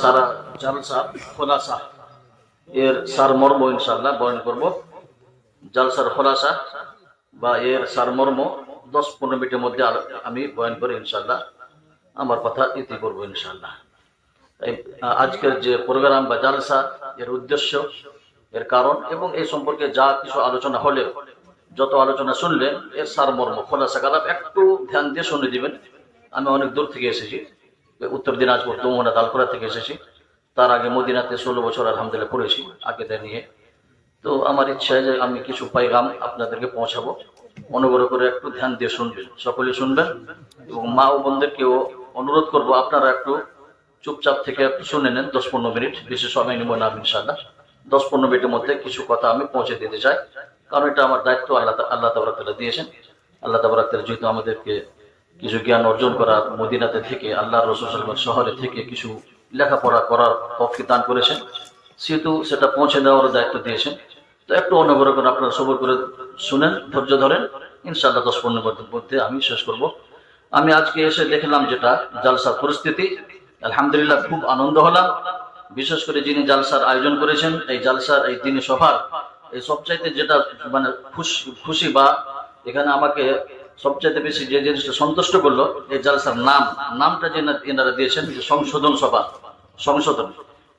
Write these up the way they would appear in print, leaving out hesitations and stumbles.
সারা জালসা খোলাসা এর সারমর্ম ইনশাআল্লাহ বয়ান করব। জালসার খোলাসা বা এর সারমর্ম 10-15 মিনিটের মধ্যে আমি বয়ান করি ইনশাআল্লাহ। আমার কথা ইতি করবো ইনশাআল্লাহ। আজকের যে প্রোগ্রাম বা জালসা, এর উদ্দেশ্য, এর কারণ এবং এই সম্পর্কে যা কিছু আলোচনা হলে, যত আলোচনা শুনলেন, এর সারমর্ম খোলাসা কালাম একটু ধ্যান দিয়ে শুনে দিবেন। আমি অনেক দূর থেকে এসেছি, উত্তর দিনাজপুর দমুনা দালপুরা থেকে এসেছি। তার আগে মদিনাতে 16 বছর আলহামদুলিল্লাহ পড়েছি আকিদা নিয়ে। তো আমার ইচ্ছা যে আমি কিছু পাইগাম আপনাদেরকে পৌঁছাবো। অনুগ্রহ করে একটু ধ্যান দিয়ে শুনবেন, সকলে শুনবেন। এবং মা ও বোনদেরকেও অনুরোধ করবো আপনারা একটু চুপচাপ থেকে একটু শুনে নেন। 10-15 মিনিট, বেশি সময় নেব না ইনশাআল্লাহ। 10-15 মিনিটের মধ্যে কিছু কথা আমি পৌঁছে দিতে চাই, কারণ এটা আমার দায়িত্ব। আল্লাহ তাবারক তাআলা দিয়েছেন। আল্লাহ তাবারক তাআলা যেহেতু আমাদেরকে কিছু জ্ঞান অর্জন করার, মদিনাতে থেকে আল্লাহ রাসূল সাল্লাল্লাহু আলাইহি ওয়াসাল্লাম শহরে থেকে কিছু লেখাপড়া করার তৌফিক দান করেছেন, সেহেতু সেটা পৌঁছে দেওয়ার দায়িত্ব দিয়েছেন। তো একটু অনুগ্রহ করে আপনারা সবর করে শুনেন, ধৈর্য ধরেন। ইনশাআল্লাহ 10-15 মিনিটের মধ্যে আমি শেষ করব। আমি আজকে এসে দেখলাম যেটা জালসার পরিস্থিতি, আলহামদুলিল্লাহ খুব আনন্দ হলাম। বিশেষ করে যিনি জালসার আয়োজন করেছেন, এই জালসার এই দিনী সভার এই সবচাইতে যেটা মানে খুশি বা এখানে আমাকে সবচাইতে বেশি যে জিনিসটা সন্তুষ্ট করলো, এই জালসার নামটা যে এনারা দিয়েছেন, যে সংশোধন সভা, সংশোধন,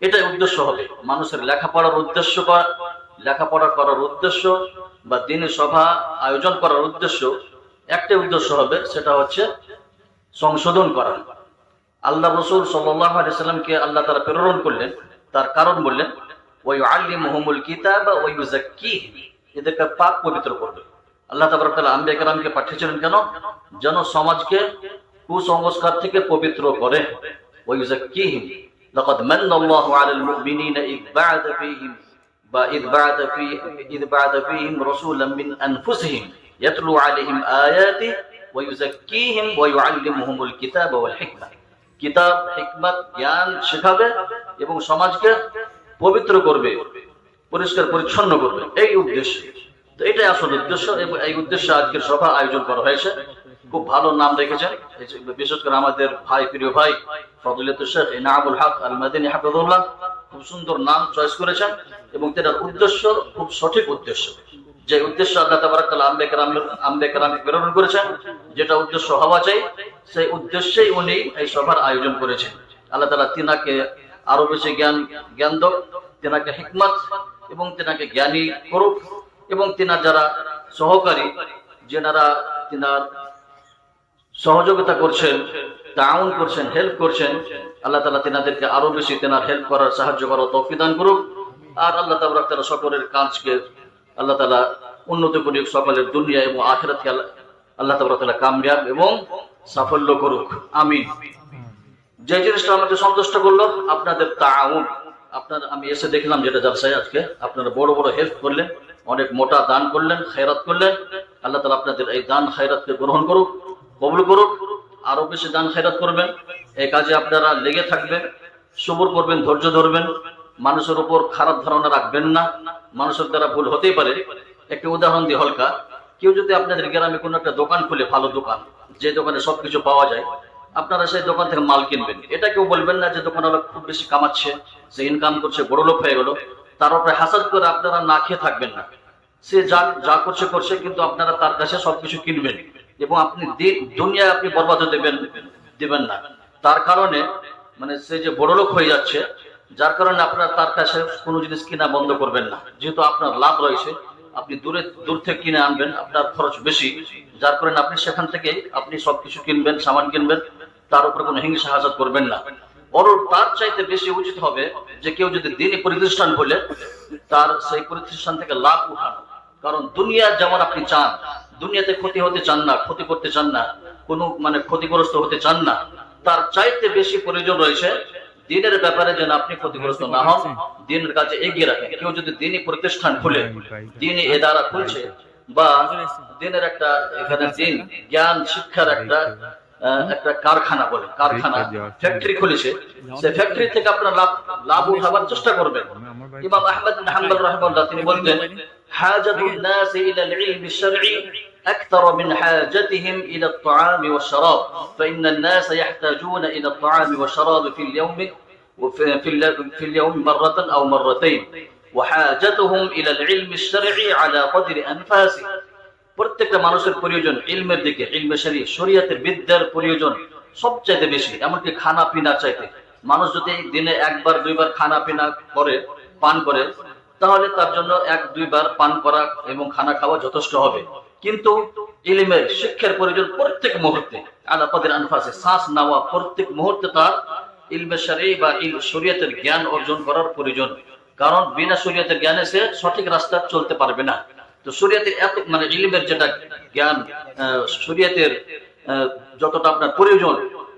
এটাই উদ্দেশ্য হবে। মানুষের লেখাপড়া করার উদ্দেশ্য বা দিনী সভা আয়োজন করার উদ্দেশ্য, একটাই উদ্দেশ্য হবে, সেটা হচ্ছে সংশোধন করা। আল্লাহ রাসূল সাল্লাল্লাহু আলাইহি ওয়াসাল্লামকে আল্লাহ তাআলা প্রেরণ করলেন, তার কারণ বললেন, ওয়া ইউআল্লিমুহুমুল কিতাবা ওয়া ইউযাক্কিহিম, এদেরকে পাক পবিত্র করবে। আল্লাহ তাবারক তাআলা আম্বিয়া কেরামকে পাঠিয়েছিলেন কেন? যেন সমাজকে কুসংস্কার থেকে পবিত্র করে। ওয়া ইউযাক্কিহিম, লাকাদ মান্নাল্লাহু আলাল মুমিনিনা ইয বা'আথা ফীহিম রাসূলাম মিন আনফুসিহিম ইয়াতলু আলাইহিম আয়াতিহি ওয়া ইউযাক্কিহিম ওয়া ইউআল্লিমুহুমুল কিতাবা ওয়াল হিকমা, কিতাব, হিকমত, জ্ঞান শেখাবে এবং সমাজকে পবিত্র করবে, পরিষ্কার পরিচ্ছন্ন করবে, এই উদ্দেশ্য। তো এটাই আসল উদ্দেশ্য এবং এই উদ্দেশ্যে আজকের সভা আয়োজন করা হয়েছে। খুব ভালো নাম রেখেছেন, বিশেষ করে আমাদের প্রিয় ভাই ফজিলাতুল শেখ ইনামুল হক আল মাদানী হাফিজাহুল্লাহ, খুব সুন্দর নাম চয়েস করেছেন এবং তার উদ্দেশ্য খুব সঠিক উদ্দেশ্য। যে উদ্দেশ্য আল্লাহ তাবারক তাআলা আম্বিয়া কেরামকে প্রেরণ করেছেন, যেটা উদ্দেশ্য হওয়া চাই, সেই উদ্দেশ্যেই উনি এই সভার আয়োজন করেছেন। আল্লাহ তাআলা তিনাকে আরো বেশি জ্ঞান দাও, তিনাকে হিকমত এবং তিনাকে জ্ঞানী করুক, এবং তিনার যারা সহকারী, যেনারা তিনার সহযোগিতা করছেন, তাআউন করছেন, হেল্প করছেন, আল্লাহ তাআলা তিনাদেরকে আরো বেশি তিনার হেল্প করার, সাহায্য করার তৌফিক দান করুক। আর আল্লাহ তাবারক তাআলা সকলের কাজকে আল্লাহ তাআলা উন্নত করুক, সকলের দুনিয়া এবং আখিরাতকে আল্লাহ তাবারক তাআলা কামিয়াব এবং সাফল্য করুক, আমিন। যে জিনিসটা আমাকে সন্তুষ্ট করলো, আপনাদের তাআউন। আমি এসে দেখলাম যেটা জালসায় আজকে আপনারা বড় বড় হেল্প করলেন, অনেক মোটা দান করলেন, খায়রাত করলেন। আল্লাহ তাআলা আপনাদের এই দান খায়রাতকে গ্রহণ করুক, কবুল করুক। আরো বেশি দান খায়রাত করবেন, এই কাজে আপনারা লেগে থাকবেন, সবর করবেন, ধৈর্য ধরবেন, মানুষের উপর খারাপ ধারণা রাখবেন না। মানুষের দ্বারা ভুল হতেই পারে। একটা উদাহরণ দিয়ে হালকা, কেউ যদি আপনাদের গ্রামে কোনো একটা দোকান খুলে, ভালো দোকান, যে দোকানে সবকিছু পাওয়া যায়, আপনারা সেই দোকান থেকে মাল কিনবেন। এটা কেউ বলবেন না যে দোকানওয়ালা খুব বেশি কামাচ্ছে, সে ইনকাম করছে, বড় লোক হয়ে গেল, তার উপরে হাসাদ করে আপনারা না খেয়ে থাকবেন না। সে যা করছে, কিন্তু আপনারা তার কাছে সবকিছু কিনবেন এবং আপনি দুনিয়ায় আপনি বরবাদ দিবেন না। তার কারণে মানে সে যে বড় লোক হয়ে যাচ্ছে, যার কারণে আপনারা তার কাছে কোনো জিনিস কিনা বন্ধ করবেন না। যেহেতু আপনার লাভ রয়েছে, আপনি দূর থেকে কিনে আনবেন, আপনার খরচ বেশি, যার কারণে আপনি সেখান থেকে আপনি সবকিছু কিনবেন, সামান কিনবেন, তার উপরে কোনো হিংসা হাসাদ করবেন না। বরং তার চাইতে বেশি উচিত হবে যে কেউ যদি দিনই প্রতিষ্ঠান হলে তার সেই প্রতিষ্ঠান থেকে লাভ উঠানো। কারণ দুনিয়া যেমন আপনি চান, দুনিয়াতে ক্ষতি হতে চান না, ক্ষতি করতে চান না, কোনো মানে ক্ষতিগ্রস্ত হতে চান না, তার চাইতে বেশি প্রয়োজন রয়েছে দিনের ব্যাপারে যেন আপনি ক্ষতিগ্রস্ত না হন, দিনের কাছে এগিয়ে রাখেন। কেউ যদি দিনই প্রতিষ্ঠান খুলে, দিনই এদারা খুলছে, বা দিনের একটা এখানে দিন জ্ঞান শিক্ষার একটা কারখানা, বলে কারখানা, ফ্যাক্টরি খুলেছে, সেই ফ্যাক্টরি থেকে আপনার লাভ উঠাবার চেষ্টা করবেন। ইমাম আহমদ বিন হাম্বল রাহিমাহুল্লাহ তিনি বলতেন, হাজাতুন নাস ইলাল ইলমি শারঈ أكثر من حاجتهم إلى الطعام والشراب فإن الناس يحتاجون إلى الطعام والشراب في اليوم في اليوم مرة أو مرتين وحاجتهم إلى العلم الشرعي على قدر أنفاسه প্রত্যেকটা মানুষের প্রয়োজন ইলমের দিকে, ইলমে শরীয়ত, শরীয়তের বিদ্যার প্রয়োজন সবচাইতে বেশি। এমনকি খানা পিনা চাইতে মানুষ যদি দিনে একবার দুইবার খানা পিনা করে, পান করে, তাহলে তার জন্য এক দুইবার পান করা এবং খানা খাওয়া যথেষ্ট হবে। কিন্তু ইলমের শিক্ষার প্রয়োজন প্রত্যেক মুহূর্তে, আলা কদর আনফাসে, শ্বাস নেওয়া প্রত্যেক মুহূর্তে তার ইলমে শরঈ বা শরীয়তের জ্ঞান অর্জন করার প্রয়োজন। কারণ বিনা শরীয়তের জ্ঞানে সে সঠিক রাস্তা চলতে পারবে না। তো শরীয়তের এত মানে ইলমের যেটা জ্ঞান, শরীয়তের যতটা আপনার প্রয়োজন,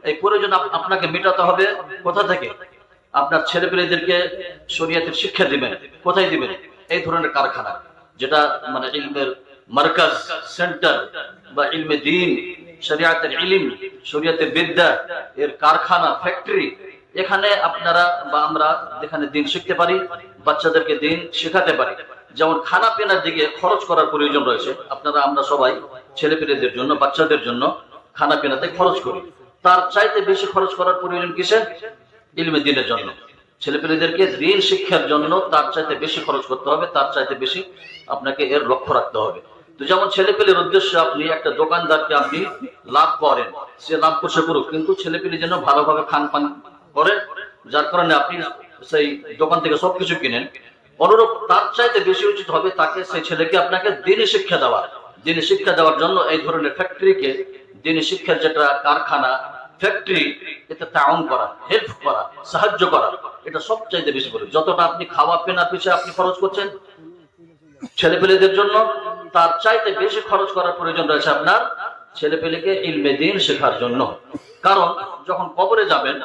এই প্রয়োজন আপনাকে মেটাতে হবে কোথা থেকে? আপনার ছেলেপেলেদেরকে শরীয়তের শিক্ষা দিবেন, কোথায় দিবেন? এই ধরনের কারখানা, যেটা মানে ইলমের মার্কাজ, সেন্টার বা ইলমে দ্বীন, শরীয়তের ইলম, শরীয়তের বিদ্যা এর কারখানা, ফ্যাক্টরি, এখানে আপনারা বা আমরা যেখানে দিন শিখতে পারি, বাচ্চাদেরকে দিন শেখাতে পারি। যেমন খানা পেনার দিকে খরচ করার প্রয়োজন রয়েছে, আপনারা আমরা সবাই ছেলেপেলেদের জন্য, বাচ্চাদের জন্য খানা পেনাতে খরচ করি। তার চাইতে বেশি খরচ করার প্রয়োজন কিসের? ইলমে দ্বীনের জন্য। ছেলেপেলেদেরকে দিন শিক্ষার জন্য তার চাইতে বেশি খরচ করতে হবে, তার চাইতে বেশি আপনাকে এর লক্ষ্য রাখতে হবে। তো যেমন ছেলেপেলের উদ্দেশ্যে আপনি একটা দোকানদারকে আপনি লাভ করেন, সে লাভ করছে করুক, কিন্তু ছেলেপেলে যেন ভালোভাবে খান পান করে, যার কারণে আপনি সেই দোকান থেকে সবকিছু কিনেন। অনুরূপ তার চাইতে বেশি উচিত হবে তাকে, সেই ছেলেকে আপনাকে দিনী শিক্ষা দেওয়া। দিনী শিক্ষা দেওয়ার জন্য এই ধরনের ফ্যাক্টরিকে, দিনী শিক্ষার যেটা কারখানা, ফ্যাক্টরি, এতে তাউন করা, হেল্প করা, সাহায্য করা, এটা সবচাইতে বেশি করে। যতটা আপনি খাওয়া পেনা পিছিয়ে আপনি খরচ করছেন ছেলেপেলেদের জন্য, তার চাইতে বেশি খরচ করার প্রয়োজন রয়েছে আপনার ছেলেপেলেকে ইলমে দ্বীন শেখার জন্য। কারণ যখন কবরে যাবেন,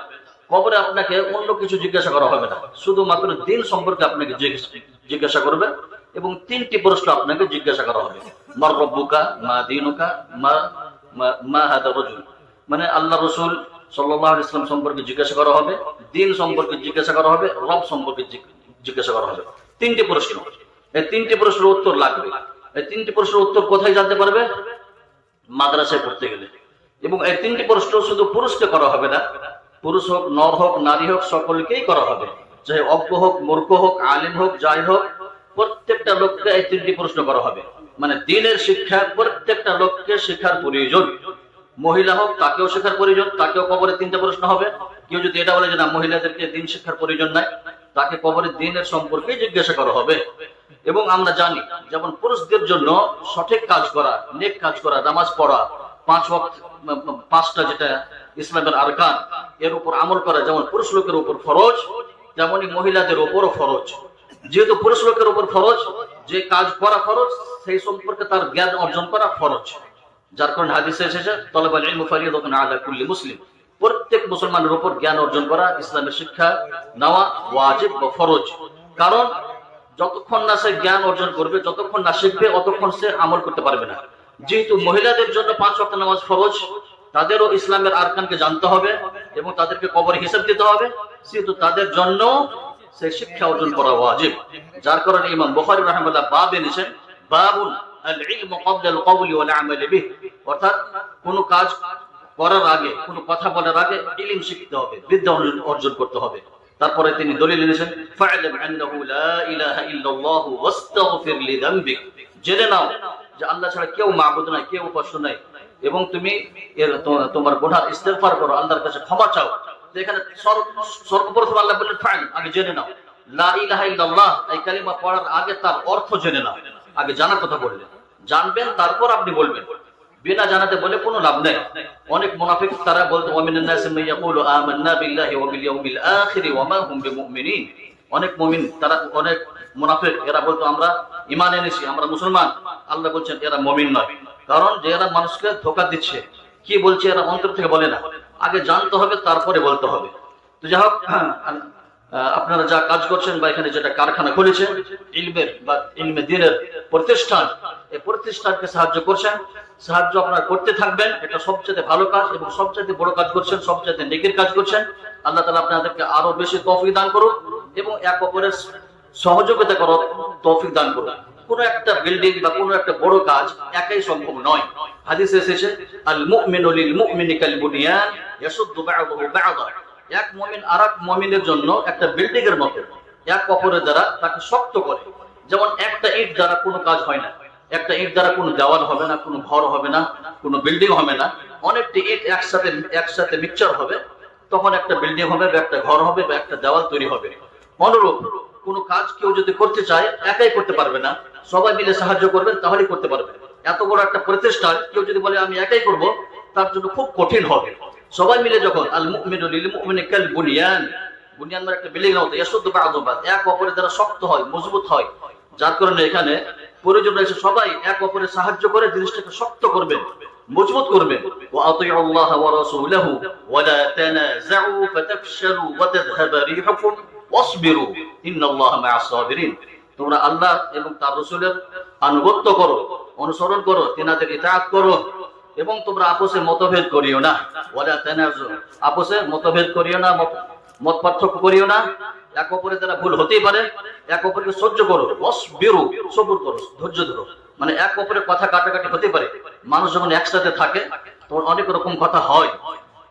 কবরে আপনাকে অন্য কিছু জিজ্ঞাসা করা হবে না, শুধুমাত্র দিন সম্পর্কে আপনাকে জিজ্ঞাসা করবে এবং তিনটি প্রশ্ন আপনাকে জিজ্ঞাসা করা হবে। মার রব্বুকা, মা দীনুকা, মা হাদা রাজুল, মানে আল্লাহ রাসূল সাল্লাল্লাহু আলাইহি ওয়াসাল্লাম সম্পর্কে জিজ্ঞাসা করা হবে, দিন সম্পর্কে জিজ্ঞাসা করা হবে, রব সম্পর্কে জিজ্ঞাসা করা হবে। তিনটি প্রশ্ন। এই তিনটি প্রশ্নের উত্তর লাগবে। এই তিনটি প্রশ্নের উত্তর কোথায় জানতে পারবে? মাদ্রাসায় পড়তে গেলে। এবং এই তিনটি প্রশ্ন শুধু পুরুষকে করা হবে না, পুরুষ হোক, নর হোক, নারী হোক, সকলকেই করা হবে। চাহে অজ্ঞ হোক, মূর্খ হোক, আলিম হোক, যাই হোক, প্রত্যেকটা লোককে এই তিনটি প্রশ্ন করা হবে। মানে দিনের শিক্ষা প্রত্যেকটা লোককে শেখার প্রয়োজন। মহিলা হোক, তাকেও শেখার প্রয়োজন, তাকেও কবরে তিনটা প্রশ্ন হবে। কেউ যদি এটা বলে যে না, মহিলাদেরকে দিন শিক্ষার প্রয়োজন নাই, তাকে কবরে দিনের সম্পর্কে জিজ্ঞাসা করা হবে। এবং আমরা জানি যেমন পুরুষদের জন্য সঠিক কাজ করা, নেক কাজ করা, নামাজ পড়া, 5 ওয়াক্ত, 5টা যেটা ইসলামের আরকান, এর উপর আমল করা যেমন পুরুষ লোকের উপর ফরজ, তেমনি মহিলাদের উপরও ফরজ। যেহেতু পুরুষ লোকের উপর ফরজ, যে কাজ করা ফরজ, সেই সম্পর্কে তার জ্ঞান অর্জন করা ফরজ। যার কারণে হাদিসে এসেছে তলাবুল ইলমি ফারিয়াদাতুন আলা কুল্লি মুসলিম, প্রত্যেক মুসলমানের উপর জ্ঞান অর্জন করা, ইসলামের শিক্ষা নেওয়া ওয়াজিব বা ফরজ। কারণ যতক্ষণ না সে জ্ঞান অর্জন করবে, যতক্ষণ না শিখবে, অতক্ষণ সে আমল করতে পারবে না। যেহেতু মহিলাদের জন্য 5 ওয়াক্ত নামাজ ফরজ, তাদেরও ইসলামের আরকানকে জানতে হবে এবং তাদেরকে কবরে হিসাব দিতে হবে, সেহেতু তাদের জন্য সে শিক্ষা অর্জন করা ওয়াজিব। যার কারণে ইমাম বুখারী রাহিমাহুল্লাহ বাব এনেছেন, বাবুন আল ইলমু ক্বাবলা আল কওলি ওয়াল আমাল বিহি, অর্থাৎ কোন কাজ করার আগে, কোন কথা বলার আগে ইলম শিখতে হবে, বিদ্যা অর্জন করতে হবে। তারপরে তিনি দলিল এনেছেন, ফা'লাম আন্নাহু লা ইলাহা ইল্লাল্লাহু ওয়াস্তাগফির লিযামবিক, জেনে নাও যে আল্লাহ ছাড়া কেউ মাবুদ নাই, কেউ উপাস্য নাই, এবং তুমি তোমার গুনাহ ইস্তেগফার করো, আল্লাহর কাছে ক্ষমা চাও। তো এখানে সর্বপ্রথম আল্লাহ বললেন ফা'ল, আগে জেনে নাও। লা ইলাহা ইল্লাল্লাহ এই কালিমা পড়ার আগে তার অর্থ জেনে নাও, আগে জানার কথা বললেন। জানবেন তারপর আপনি বলবেন, বিনা জানাতে বলে কোনো লাভ নেই। অনেক মুনাফিক তারা বলতো ওয়ামিনান নাসি মান ইয়াকুলু আমান্না বিল্লাহি ওয়া বিল ইয়াউমিল আখির ওয়া মা হুম বিমুমিনিন, অনেক মুমিন তারা, অনেক মুনাফিক এরা বলতো আমরা ঈমান এনেছি, আমরা মুসলমান। আল্লাহ বলছেন এরা মুমিন নয়, কারণ যে এরা মানুষকে ধোঁকা দিচ্ছে। কি বলছে এরা অন্তর থেকে বলে না, আগে জানতে হবে তারপরে বলতে হবে। তো যাই হোক, আপনারা যা কাজ করছেন বা এখানে যেটা কারখানা খুলেছেন ইলমের বা ইলমে দ্বীনের প্রতিষ্ঠান, এই প্রতিষ্ঠানকে সাহায্য করছেন, সাহায্য আপনারা করতে থাকবেন। এটা সবচেয়ে ভালো কাজ এবং সবচেয়ে বড় কাজ করছেন, সবচেয়ে নেকির কাজ করছেন। আল্লাহ তাআলা আপনাদেরকে আরো বেশি তৌফিক দান করুন এবং এক অপরের সহযোগিতা করার তৌফিক দান করুন। কোন একটা বিল্ডিং বা কোন একটা বড় কাজ একাই সম্ভব নয়। হাদিসে এসেছে আল মুমিনু লিল মুমিনি কাল বুনিয়ান ইয়াশুদ্দু বা'দুহু বা'দা, এক মুমিন আরেক মুমিনের জন্য একটা বিল্ডিং এর মতো, এক অপরের দ্বারা তাকে শক্ত করে। যেমন একটা ইট দ্বারা কোনো কাজ হয় না, একটা ইট দ্বারা কোনো দেওয়াল হবে না, কোনো ঘর হবে না, কোনো বিল্ডিং হবে না। অনেকটি ইট একসাথে মিক্সচার হবে, তখন একটা বিল্ডিং হবে বা একটা ঘর হবে বা একটা দেওয়াল তৈরি হবে। অনুরূপ কোনো কাজ কেউ যদি করতে চায় একাই করতে পারবে না, সবাই মিলে সাহায্য করবেন তাহলেই করতে পারবে। এত বড় একটা প্রতিষ্ঠান কেউ যদি বলে আমি একাই করব, তার জন্য খুব কঠিন হবে। সবাই মিলে যখন আল মুমিনু লিল মুমিনি কাল বুনিয়ান, বুনিয়ান মানে একটা বিল্ডিং এর মতো, ইয়াসুদ্দু বা'দুহু বা'দ, এক অপরের দ্বারা শক্ত হয়, মজবুত হয়। যার কারণে এখানে প্রয়োজন রয়েছে সবাই এক অপরের সাহায্য করে জিনিসটাকে শক্ত করবেন, মজবুত করবেন। ওয়া আতিউ আল্লাহ ওয়া রাসূলাহু ওয়া লা তানাযাউ ফাতাফশালু ওয়া তাযহাবা রিহুকুম ওয়াসবিরু ইন্নাল্লাহা মা'আস সাবিরিন। তোমরা আল্লাহ এবং তার রাসূলের আনুগত্য করো, অনুসরণ করো, তিনাদের ইতাআত করো, এবং তোমরা আপোষে মতভেদ করিও না। ওয়া লা তানাযাউ, আপোষে মতভেদ করিও না, মত পার্থক্য করিও না। এক অপরের দ্বারা ভুল হতেই পারে, এক অপরকে সহ্য করো, ওয়াসবিরু, সবর করো, ধৈর্য ধরো। মানে এক অপরের কথা কাটাকাটি হতে পারে, মানুষ যখন একসাথে থাকে তখন অনেক রকম কথা হয়।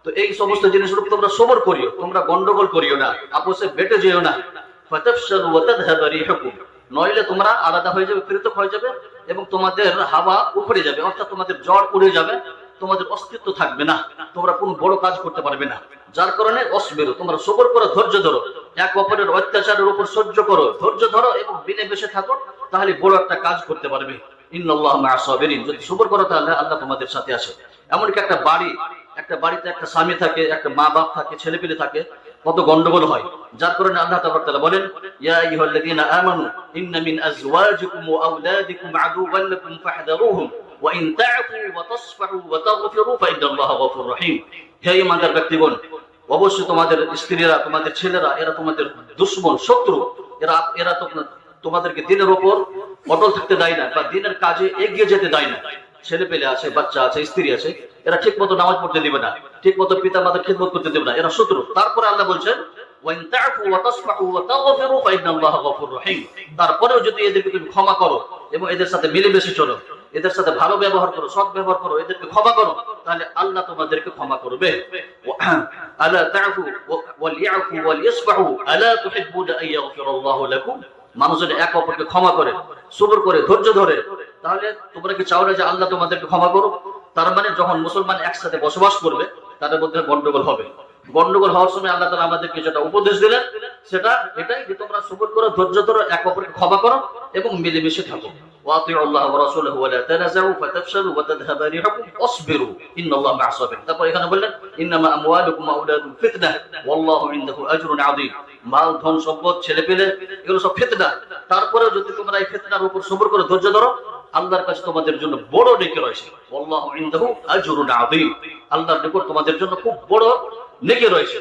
তো এই সমস্ত জিনিসের উপর তোমরা সবর করিও, তোমরা গন্ডগোল করিও না, আপোষে বেটে যেও না। ফাতাফশালু ওয়া তাযহাবা রিহুকুম, নইলে তোমরা আলাদা হয়ে যাবে, পৃথক হয়ে যাবে, এবং তোমাদের হাওয়া উপরে যাবে, অর্থাৎ তোমাদের জ্বর উড়ে যাবে, তোমাদের অস্তিত্ব থাকবে না, তোমরা কোনো বড় কাজ করতে পারবে না। যার কারণে অসবিরু, তোমরা সবর করো, ধৈর্য ধরো, এক অপরের অত্যাচারের উপর সহ্য করো, ধৈর্য ধরো এবং মিলেমিশে থাকো, তাহলে বড় একটা কাজ করতে পারবে। ইন্নাল্লাহা মা'আস সাবিরিন, যদি সবর করো তাহলে আল্লাহ তোমাদের সাথে আছে। এমনকি একটা বাড়িতে একটা স্বামী থাকে, একটা মা বাপ থাকে, ছেলে পেলে থাকে, কত গন্ডগোল হয়। যার কারণে আল্লাহ তাবারক তাআলা বলেন, ইয়া আইয়ুহাল্লাযীনা আমানু ইন্না মিন আজওয়াজিকুম ওয়া আওলাদিকুম আদুওয়ান লাকুম ফাহযারুহুম ওয়া ইন তা'ফু ওয়া তাসফাহু ওয়া তাগফিরু ফাইন্নাল্লাহা গফুরুর রহিম। হে ঈমানদার ব্যক্তিগণ, অবশ্যই তোমাদের স্ত্রীরা, তোমাদের ছেলেরা, এরা তোমাদের দুশমন, শত্রু। এরা তোমাদেরকে দিনের উপর অটল থাকতে দেয় না বা দিনের কাজে এগিয়ে যেতে দেয় না। ছেলে পেলে আছে, বাচ্চা আছে, স্ত্রী আছে, এরা ঠিক মতো নামাজ পড়তে দিবে না, ঠিক মতো পিতা মাতার খিদমত করতে দেবে না, এরা শত্রু। তারপরে আল্লাহ বলছেন, ওয়াইন তা'ফু ওয়া তাসফাহু ওয়া তাগফিরু ফাইন্নাল্লাহা গফুরুর রহিম। তারপরেও যদি এদেরকে তুমি ক্ষমা করো এবং এদের সাথে মিলেমিশে চলো, এদের সাথে ভালো ব্যবহার করো, সৎ ব্যবহার করো, এদেরকে ক্ষমা করো, তাহলে আল্লাহ তোমাদেরকে ক্ষমা করবে। আলা তা'ফু ওয়াল ইয়াফু ওয়াল ইয়াসফাহু আলা তুহিব্বুনা আন ইয়াগফিরাল্লাহু লাকুম। মানুষ যদি এক অপরকে ক্ষমা করে, সবর করে, ধৈর্য ধরে, তাহলে তোমরা কি চাও না যে আল্লাহ তোমাদেরকে ক্ষমা করো? তার মানে যখন মুসলমান একসাথে বসবাস করবে তাদের মধ্যে গন্ডগোল হবে। গন্ডগোল হওয়ার সময় আল্লাহ তাআলা আমাদেরকে যেটা উপদেশ দিলেন সেটা এটাই যে তোমরা সবর করো, ধৈর্য ধরো, এক অপরকে ক্ষমা করো এবং মিলেমিশে থাকো। ওয়াতিউ আল্লাহ ওয়া রাসূলাহু ওয়া লা তানাযাউ ফাতাফশালু ওয়া তাযহাবা রিহুকুম ওয়াসবিরু ইন্নাল্লাহা মা'আস সাবিরিন। তারপর এখানে বললেন, ইন্নামা আমওয়ালুকুম ওয়া আওলাদুকুম ফিতনাহ ওয়াল্লাহু ইনদাহু আজরুন আযীম। মাল, ধন, সম্পদ, ছেলেপেলে, এগুলো সব ফিতনা। তারপরেও যদি তোমরা এই ফিতনার উপর সবর করে ধৈর্য ধরো, আল্লাহর কাছে তোমাদের জন্য বড় নেকি রয়েছে। আল্লাহু ইনদাহু আজরুন আযীম, আল্লাহর নিকট তোমাদের জন্য খুব বড় নেকি রয়েছে।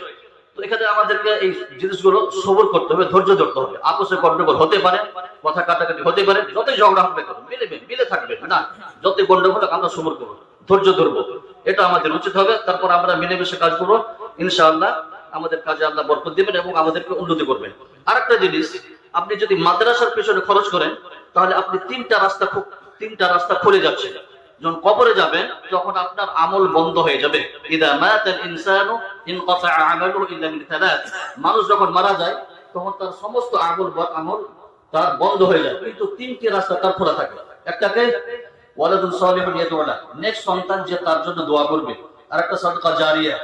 তো এখানে আমাদেরকে এই জিনিসগুলো সবর করতে হবে, ধৈর্য ধরতে হবে। আপোষে গন্ডগোল হতে পারে, কথা কাটাকাটি হতে পারে, যতই ঝগড়া হবে মিলে থাকবে না, যতই গন্ডগোল হোক আমরা সবর করবো, ধৈর্য ধরবো, এটা আমাদের উচিত হবে। তারপর আমরা মিলেমিশে কাজ করবো, ইনশাআল্লাহ আমাদের কাজে আল্লাহ বরকত দিবেন এবং আমাদেরকে উন্নতি করবেন। আরেকটা জিনিস, আপনি যদি মাদ্রাসার পেছনে খরচ করেন তাহলে আপনি তিনটা রাস্তা খুলে যাচ্ছে। যখন কবরে যাবেন তখন আপনার আমল বন্ধ হয়ে যাবে। ইদা মাতাল ইনসানু ইনকাতাআ আমালুহু ইল্লা মিন থালাথ, মানুষ যখন মারা যায় তখন তার সমস্ত আমল তার বন্ধ হয়ে যায়, কিন্তু তিনটি রাস্তা তার খোলা থাকে। একটাকে ওয়ালাদুন সালিহুন ইয়াদউ লা, নেক্সট সন্তান যে তার জন্য দোয়া করবে। আরেকটা সাদকা জারিয়া,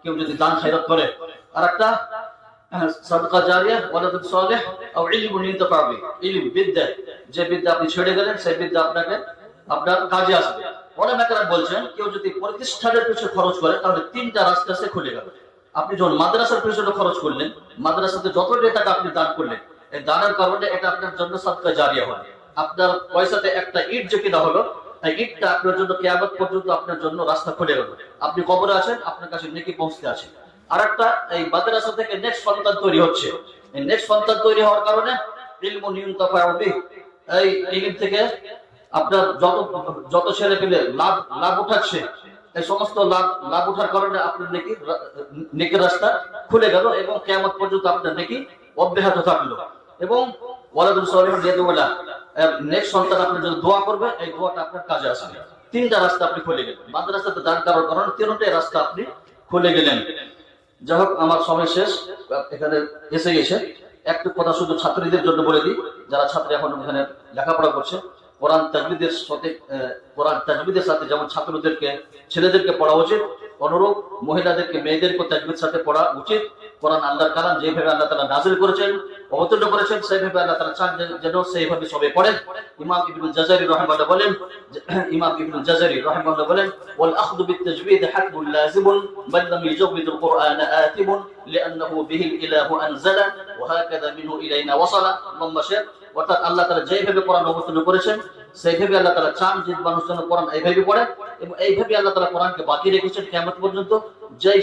কেউ যদি দান খায়রাত করে। আরেকটা সাদকা জারিয়া, ওয়ালাদুন সালিহ আও ইলমুন ইনতাফা বিহি, ইলম, বিদ্যা, যে বিদ্যা আপনি ছেড়ে গেলেন সেই বিদ্যা আপনার কাজে আসবে। ওলামায়ে বলছেন কেউ যদি প্রতিষ্ঠানের পিছনে খরচ করে তাহলে তিনটা রাস্তা সে খুলে গেল। আপনি যখন মাদ্রাসার পিছনে খরচ করলেন, মাদ্রাসাতে যত টাকা আপনি দান করলেন, এই দানের কারণে এটা আপনার জন্য সাদকা জারিয়া হয়। আপনার পয়সাতে একটা ইট যে কিনা হলো, এই ইটটা আপনার জন্য কিয়ামত পর্যন্ত আপনার জন্য রাস্তা খুলে গেল। আপনি কবরে আছেন, আপনার কাছে নেকি পৌঁছতে আছে। আরেকটা, এই মাদ্রাসা থেকে নেক্সট সন্তান তৈরি হচ্ছে, এই নেক্সট সন্তান তৈরি হওয়ার কারণে ইলমুন ইনতাফাউ বিহি, এই ইলম থেকে আপনার যত ছেলে পেলে লাভ উঠাচ্ছে, এই সমস্ত লাভ উঠার কারণে আপনার নেকির রাস্তা খুলে গেল এবং কিয়ামত পর্যন্ত আপনার নেকি অব্যাহত থাকলো। এবং ওয়ালাদুন সালিহুন ইয়াদউ লা, নেক্সট সন্তান আপনার জন্য দোয়া করবে, এই দোয়াটা আপনার কাজে আসবে। তিনটা রাস্তা আপনি খুলে গেলেন। মাদ্রাসাতে দান করার কারণে তিনটে রাস্তা আপনি খুলে গেলেন। যাই হোক, আমার সময় শেষ, এখানে এসে গেছে। একটু কথা শুধু ছাত্রীদের জন্য বলে দিই, যারা ছাত্রী এখন এখানে লেখাপড়া করছে। কোরআন তাজবিদের সাথে যেমন ছাত্রদেরকে, ছেলেদেরকে পড়া উচিত, অনুরূপ মহিলাদেরকে, মেয়েদেরকে তাজবিদের সাথে পড়া উচিত। কোরআন আল্লাহর কালাম, যেভাবে আল্লাহ তাআলা নাযিল করেছেন, অবতীর্ণ করেছেন, সেইভাবে আল্লাহ তাআলা চান যেন সেইভাবে সবাই পড়েন। ইমাম ইবনুল জাযারি রাহিমাহুল্লাহ বলেন, ওয়াল আখযু বিত-তাজবিদ হাতমুন লাযিমুন মান লাম ইউজাওবিদুল কুরআন আতিমুন লিআন্নাহু বিহিল ইলাহু আনজালা ওয়া হাকাযা মিনহু ইলাইনা ওয়াসালা। অর্থাৎ আল্লাহ তাআলা যেভাবে কোরআন অবতীর্ণ করেছেন, সেইভাবে আল্লাহ তাআলা চান যে মানুষ যেন কোরআন এইভাবে পড়ে, এবং এইভাবে আল্লাহ তাআলা কোরআনকে বাকি রেখেছেন কিয়ামত পর্যন্ত। যেই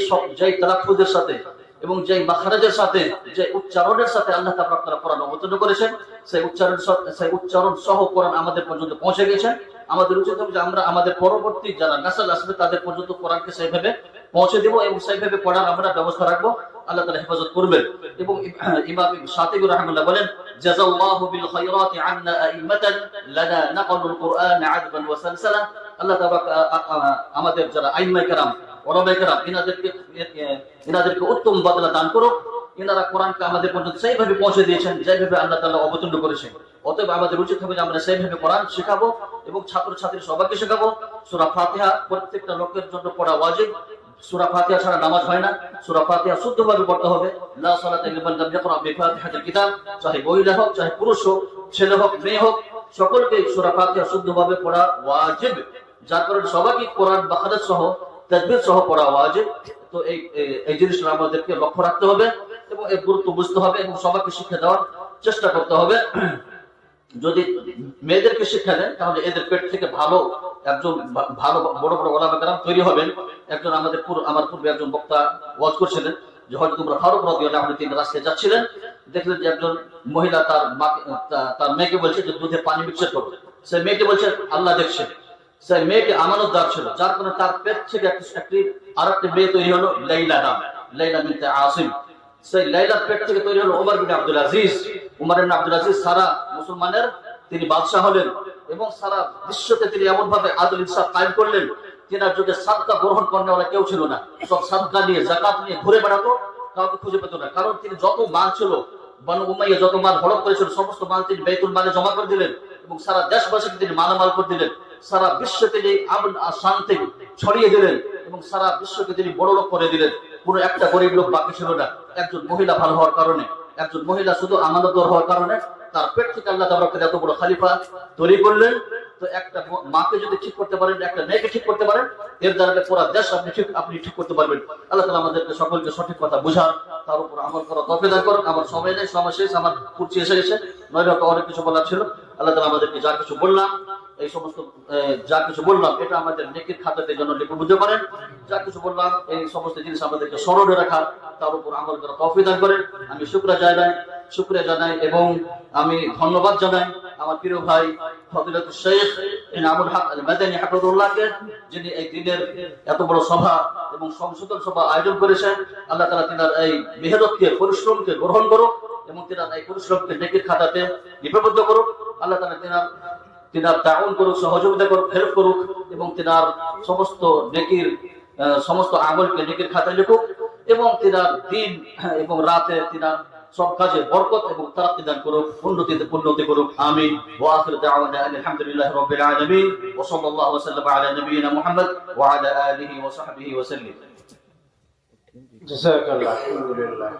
তালাফফুজের সাথে এবং যেই মাখরাজের সাথে, যে উচ্চারণের সাথে আল্লাহ তাআলা কোরআন অবতীর্ণ করেছেন, সেই উচ্চারণ সহ কোরআন আমাদের পর্যন্ত পৌঁছে গেছে। আমাদের উচিত হবে যে আমরা আমাদের পরবর্তী যারা নাসল আসবে তাদের পর্যন্ত কোরআনকে সেইভাবে পৌঁছে দেব এবং সেইভাবে পড়ার আমরা ব্যবস্থা রাখবো। আল্লাহ তাআলা হেফাজত করবেন। এবং ইমাম শাতিবী রাহিমাহুল্লাহ বলেন, জাযাল্লাহু বিল খায়রাতি আন্না আইম্মাতান লানা নাকালুল কুরআন আযবান ওয়া সালসালা। আল্লাহ তাআলা আমাদের যারা আইম্মায়ে কেরাম, ওলামায়ে কেরাম, ইনাদেরকে উত্তম বদলা দান করুক। ইনারা কোরআনকে আমাদের পর্যন্ত সেইভাবে পৌঁছে দিয়েছেন যেভাবে আল্লাহ তাআলা অবতীর্ণ করেছেন। অতএব আমাদের উচিত হবে যে আমরা সেইভাবে কোরআন শেখাবো এবং ছাত্রছাত্রী সবাইকে শেখাবো। সূরা ফাতিহা প্রত্যেকটা লোকের জন্য পড়া ওয়াজিব। সূরা ফাতিহা ছাড়া নামাজ হয় না। সূরা ফাতিহা শুদ্ধভাবে পড়তে হবে। লা সালাতা লিমান লাম ইয়াকরা বিফাতিহাতিল কিতাব। চাহে মহিলা হোক, চাহে পুরুষ হোক, ছেলে হোক, মেয়ে হোক, সকলকে সূরা ফাতিহা শুদ্ধভাবে পড়া ওয়াজিব। যার কারণে সবাইকে কোরআন মাখরাজ সহ, তাজবিদ সহ পড়া ওয়াজিব। তো এই জিনিসটা আমাদেরকে লক্ষ্য রাখতে হবে এবং এর গুরুত্ব বুঝতে হবে এবং সবাইকে শিক্ষা দেওয়ার চেষ্টা করতে হবে। যদি মেয়েদেরকে শিক্ষা দেন তাহলে এদের পেট থেকে ভালো বড় বড় ওলামা কেরাম তৈরি হবেন। আমার পূর্বে একজন বক্তা ওয়াজ করছিলেন যে হয়তো তোমরা ফারুক রাদিয়াল্লাহু আনহু তিনি রাস্তায় যাচ্ছিলেন, দেখলেন যে একজন মহিলা তার মেয়েকে বলছে যে দুধে পানি মিক্সচার করো। সেই মেয়েকে বলছে আল্লাহ দেখছেন। সেই মেয়েকে আমানতদার ছিল, যার কারণে তার পেট থেকে আরেকটি মেয়ে তৈরি হলো, লাইলা বিনতে আসিম। সেই লাইলার পেট থেকে তৈরি হলো ওমর বিন আব্দুল আজিজ। ওমর বিন আব্দুল আজিজ সারা মুসলমানের তিনি বাদশাহ হলেন এবং সারা বিশ্বতে তিনি এমন ভাবে আদল ইনসাফ কায়েম করলেন, তিনার যুগে সাদকা গ্রহণ করার কেউ ছিল না। সব সাদকা নিয়ে, যাকাত নিয়ে ঘুরে বেড়াতো, কাউকে খুঁজে পেত না। কারণ তিনি যত মাল ছিল, বনু উমাইয়া যত মাল হড়প করেছিল, সমস্ত মাল তিনি বাইতুল মালে জমা করে দিলেন এবং সারা দেশবাসীকে তিনি মালামাল করে দিলেন। সারা বিশ্বে তিনি আমন আর শান্তি ছড়িয়ে দিলেন এবং সারা বিশ্বকে তিনি বড় লোক করে দিলেন। কোনো একটা গরিব লোক বাকি ছিল না। একজন মহিলা ভালো হওয়ার কারণে, একজন মহিলা শুধু আমানতদার হওয়ার কারণে তার পেট থেকে আল্লাহ তাআলা এত বড় খলিফা তৈরি করলেন। তো একটা মাকে যদি ঠিক করতে পারেন, একটা মেয়েকে ঠিক করতে পারেন, এর দ্বারা পুরো দেশ আপনি ঠিক করতে পারবেন। আল্লাহ তাআলা আমাদেরকে সকলকে সঠিক কথা বুঝার, তার উপর আমল করার তৌফিক দান করুন। আমার সময় নেই, সময় শেষ, আমার কুরসি এসে গেছে। নয়তো অনেক কিছু বলার ছিল। আল্লাহ তাআলা আমাদেরকে যা কিছু বললাম, এই সমস্ত যা কিছু বললাম এটা আমাদের নেকির খাতাতে জন্য লিপিবদ্ধ করেন। যা কিছু বললাম এই সমস্ত জিনিস আমাদেরকে স্মরণে রাখা, তার উপর আমল করার তৌফিক দান করেন। আমি শুকরিয়া জানাই এবং আমি ধন্যবাদ জানাই আমার প্রিয় ভাই ফজিলাতুল শেখ ইনামুল হক আল মাদানী হাফিজাহুল্লাহকে, যিনি এই দিনের এত বড় সভা এবং সংশোধন সভা আয়োজন করেছেন। আল্লাহ তাআলা তিনার এই মেহনতকে, পরিশ্রমকে গ্রহণ করুক এবং তিনার এই পরিশ্রমকে নেকির খাতাতে লিপিবদ্ধ করুক। আল্লাহ তাআলা তিনার তাউন করুক, সহযোগিতা করুক, হেল্প করুক এবং তিনার সমস্ত নেকির সমস্ত আমলকে নেকির খাতায় লিখুক এবং তিনার দিন এবং রাতে তিনার সব কাজে বরকত এবং তারাক্কি দান করুক, উন্নতি করুক। আমিন। ওয়া আখিরু দাওয়ানা আলহামদুলিল্লাহি রাব্বিল আলামিন ওয়া সাল্লাল্লাহু ওয়া সাল্লামা আলা নাবিয়িনা মুহাম্মদ ওয়া আলা আলিহি ওয়া সাহবিহি ওয়া সাল্লাম। জাযাকাল্লাহু আলহামদুলিল্লাহ।